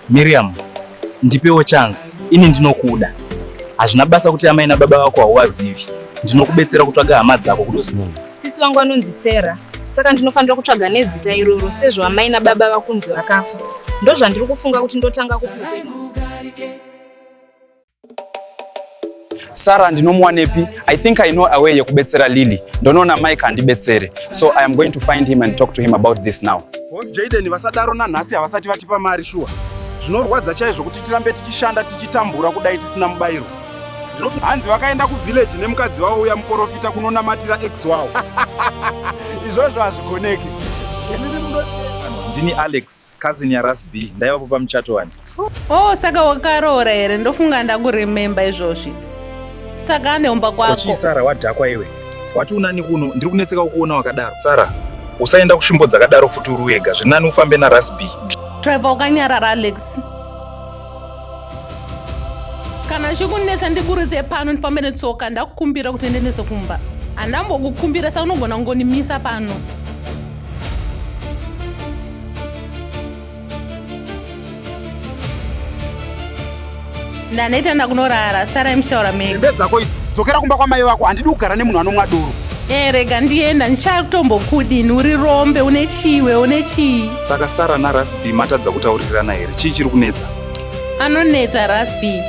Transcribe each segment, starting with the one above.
Miriam, ndipewo chance. Ini ndinokuda. Hazvina basa kuti amai nababa vako hauvazivi. Ndinokubetsera kutsvaga hama dzako kuti uzive. Sisi wangu anonzi Sera, saka ndinofanira kutsvaga nezita iroro sezvo amai nababa vakunzi vakafa. Ndozvandiri kufunga kuti ndotanga kukupa. Sarah ndinomuwanepi? I think I know a way yekubetsera Lily. Ndonona Mike andibetsere. So I am going to find him and talk to him about this now. Boss Jaden vasadaro nanhasi havasati vatipa mari shuwa. Zvinorwadza chaizvo kuti tirambe tichishanda tichitambura kudai tisina mubayiro. Hanzi vakaenda kuvillage nemukadzi wavo uya muprofita kunonamatira ex wavo. Izvozvo hazvigoneki. Ndini Alex, cousin yaRasby, ndaivapo pamuchato wani. Oh, saka wakaroora here, ndofunga ndakurememba izvozvi. Saka aneumba kwako. Kochi Sara wadhakwa iwe. Wati unani kuno, ndiri kunetseka kuona wakadaro. Sara, usaenda kusvimbo dzakadaro futi uri wega, zvinani ufambe naRasby. Driver wakanyarara Alex. Kana chikunetsa ndiburitse pano ndifambe netsoka ndakukumbira kuti ndiendese kumba. Handambokukumbira saka unogona kungonimisa pano. Ndanoita ndakunorara, Sarai muchitaura mega. Ndembe dzako idzi, dzokera kumba kwamai vako, handidi kugara nemunhu anomwa doro. Rega ndienda, ndichatombokudini, uri rombe, une chiwe, une chii. Saka Sara naRasby matadza kutaurirana here, chii chiri kunetsa? Anonetsa Rasby,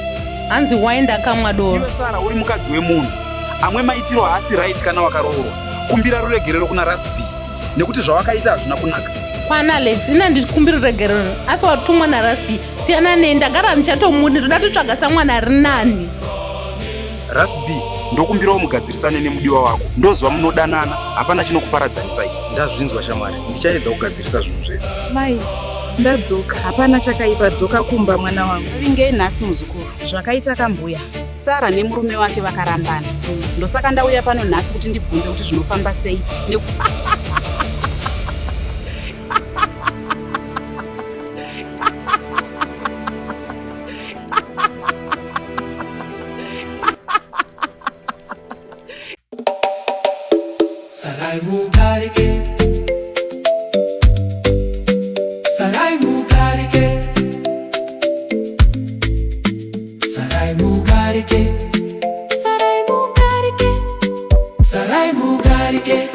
anzi waenda akamwa doro. Iwe Sara uri mukadzi wemunhu, amwe maitiro haasi right kana wakaroorwa. Kumbira ruregerero kuna Rasby, nekuti zvawakaita hazvina kunaka. Pana Alex, ina ndikumbira ruregerero, asi watumwa naRasby, siyana ne ndagara ndichatomuni, toda totsvaga samwana ari nani. Rasby, ndokumbirawo mugadzirisane nemudiwa wako. Ndozva munodanana, hapana chinokuparadzanisai. Ndazvinzwa shamwari, ndichaedza kugadzirisa zvinhu zvese. Mai, ndadzoka, hapana chakaipa, dzoka kumba mwana wangu. Ringei nhasi muzukuru. Zvakaita kambuya. Sara nemurume wake vakarambana. Ndosaka ndauya pano nhasi kuti ndibvunze kuti zvinofamba sei. Sarai Mugarike, Sarai Mugarike, Sarai Mugarike, Sarai Mugarike, Sarai Mugarike.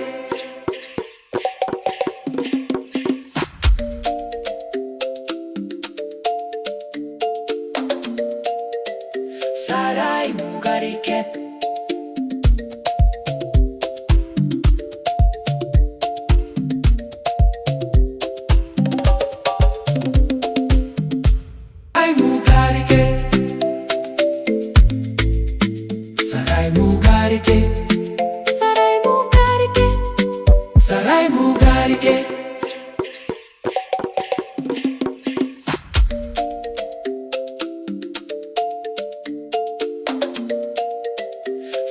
Sarai Mugarike. Sarai Mugarike, Sarai Mugarike, Sarai Mugarike.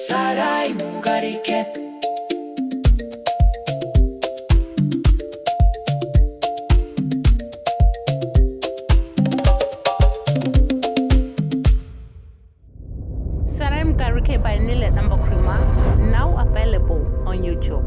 Sarai Mugarike. Sarai Mugarike by Nelia Dambakurima, now available on YouTube.